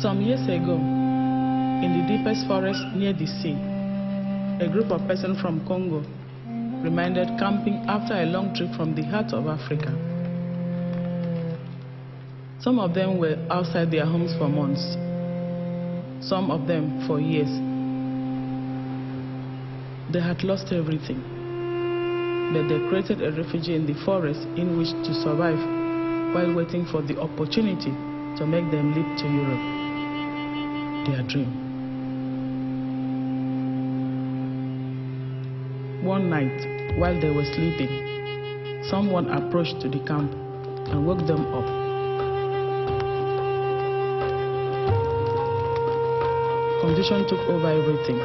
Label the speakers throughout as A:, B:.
A: Some years ago, in the deepest forest near the sea, a group of persons from Congo remained camping after a long trip from the heart of Africa. Some of them were outside their homes for months, some of them for years. They had lost everything, but they created a refuge in the forest in which to survive while waiting for the opportunity to make them leap to Europe, their dream. One night, while they were sleeping, someone approached to the camp and woke them up. Confusion took over everything,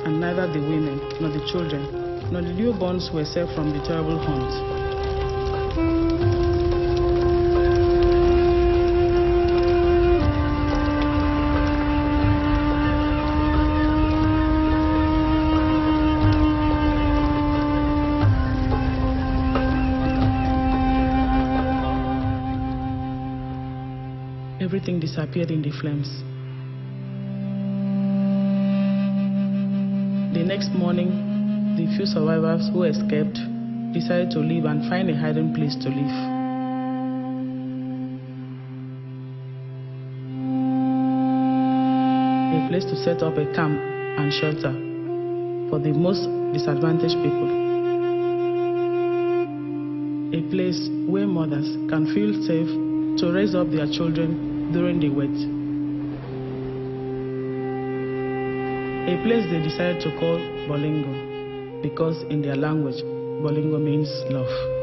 A: and neither the women, nor the children, nor the newborns were saved from the terrible hunt. Everything disappeared in the flames. The next morning, the few survivors who escaped decided to leave and find a hiding place to live. A place to set up a camp and shelter for the most disadvantaged people. A place where mothers can feel safe to raise up their children during the wait. A place they decided to call Bolingo, because in their language, Bolingo means love.